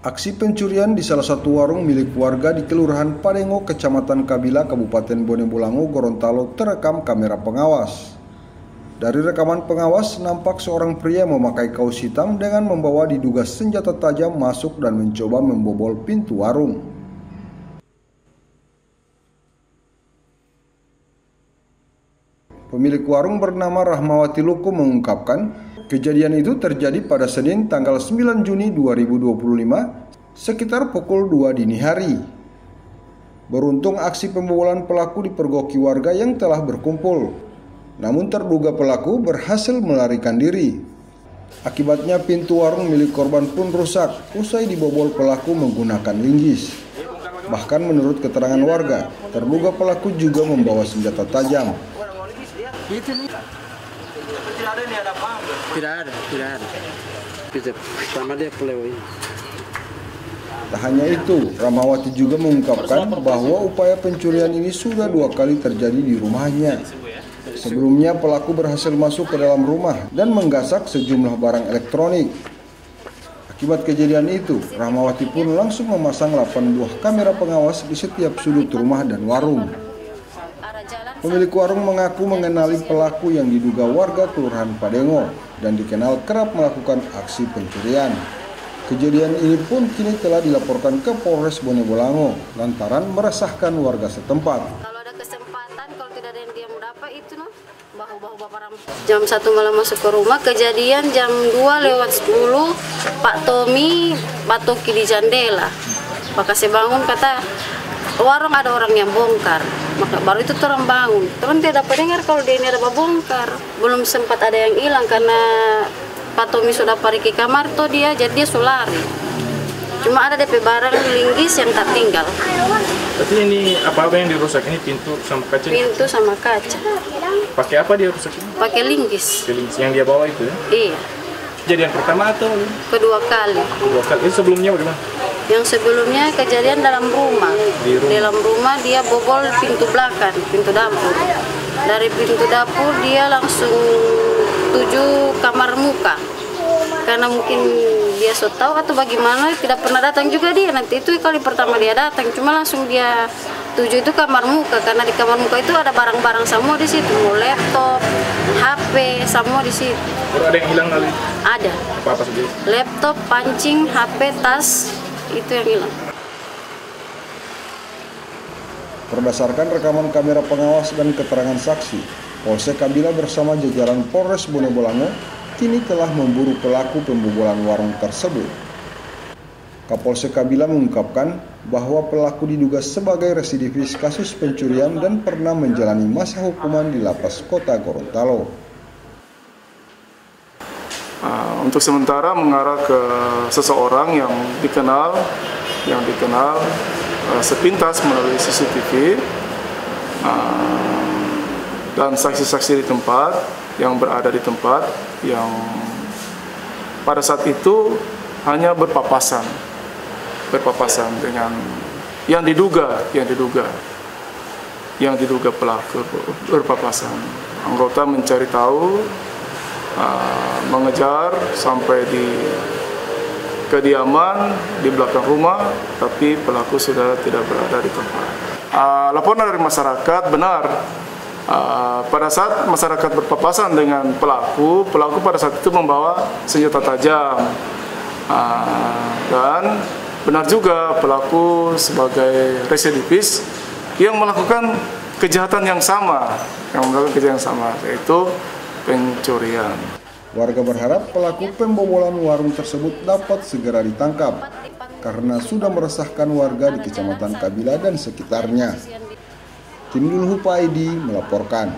Aksi pencurian di salah satu warung milik warga di Kelurahan Padengo, Kecamatan Kabila, Kabupaten Bone Bolango, Gorontalo terekam kamera pengawas. Dari rekaman pengawas, nampak seorang pria memakai kaos hitam dengan membawa diduga senjata tajam masuk dan mencoba membobol pintu warung. Pemilik warung bernama Rahmawati Luku mengungkapkan, kejadian itu terjadi pada Senin tanggal 9 Juni 2025 sekitar pukul 2 dini hari. Beruntung aksi pembobolan pelaku dipergoki warga yang telah berkumpul. Namun terduga pelaku berhasil melarikan diri. Akibatnya pintu warung milik korban pun rusak usai dibobol pelaku menggunakan linggis. Bahkan menurut keterangan warga, terduga pelaku juga membawa senjata tajam. Tidak ada. Sama dia pelewai. Tak hanya itu, Rahmawati juga mengungkapkan bahwa upaya pencurian ini sudah 2 kali terjadi di rumahnya. Sebelumnya pelaku berhasil masuk ke dalam rumah dan menggasak sejumlah barang elektronik. Akibat kejadian itu, Rahmawati pun langsung memasang 8 buah kamera pengawas di setiap sudut rumah dan warung. Pemilik warung mengaku mengenali pelaku yang diduga warga Kelurahan Padengo dan dikenal kerap melakukan aksi pencurian. Kejadian ini pun kini telah dilaporkan ke Polres Bone Bolango lantaran meresahkan warga setempat. Kalau ada kesempatan, kalau tidak ada yang dia mau dapat itu bahu-bahu bapak ram. Jam 1 malam masuk ke rumah, kejadian jam 2:10 Pak Tommy batoki di jendela. Maka saya bangun, kata warung ada orang yang bongkar. Maka baru itu orang bangun. Teman tidak dapat dengar kalau dia ini ada bongkar. Belum sempat ada yang hilang karena Pak Tommy sudah pergi ke kamar tuh jadi dia sulari. Cuma ada DP barang linggis yang tak tinggal. Berarti ini apa yang dirusak? Ini pintu sama kaca? Pintu sama kaca. Pakai apa dia rusak ini? Pakai linggis. Yang dia bawa itu ya? Iya. Kejadian pertama atau? Kedua kali. Itu sebelumnya bagaimana? Yang sebelumnya kejadian dalam rumah. Dalam rumah dia bobol pintu belakang, pintu dapur. Dari pintu dapur dia langsung tuju kamar muka. Karena mungkin dia so tahu atau bagaimana, tidak pernah datang juga dia. Nanti itu kali pertama dia datang, cuma langsung dia tuju itu kamar muka. Karena di kamar muka itu ada barang-barang semua di situ, laptop, HP, semua di situ. Ada yang hilang kali? Ada. Apa saja? Laptop, pancing, HP, tas, itu yang hilang. Berdasarkan rekaman kamera pengawas dan keterangan saksi, Polsek Kabila bersama jajaran Polres Bone Bolango kini telah memburu pelaku pembobolan warung tersebut. Kapolsek Kabila mengungkapkan bahwa pelaku diduga sebagai residivis kasus pencurian dan pernah menjalani masa hukuman di Lapas Kota Gorontalo. Untuk sementara mengarah ke seseorang yang dikenal sepintas melalui CCTV dan saksi-saksi di tempat yang berada di tempat yang pada saat itu hanya berpapasan dengan yang diduga pelaku berpapasan. Anggota mencari tahu, mengejar sampai di kediaman di belakang rumah, tapi pelaku sudah tidak berada di tempat. Laporan dari masyarakat benar. Pada saat masyarakat berpapasan dengan pelaku pada saat itu membawa senjata tajam. Dan benar juga pelaku sebagai residivis yang melakukan kejahatan yang sama, yaitu pencurian. Warga berharap pelaku pembobolan warung tersebut dapat segera ditangkap karena sudah meresahkan warga di Kecamatan Kabila dan sekitarnya. Tim Dulhupa ID melaporkan.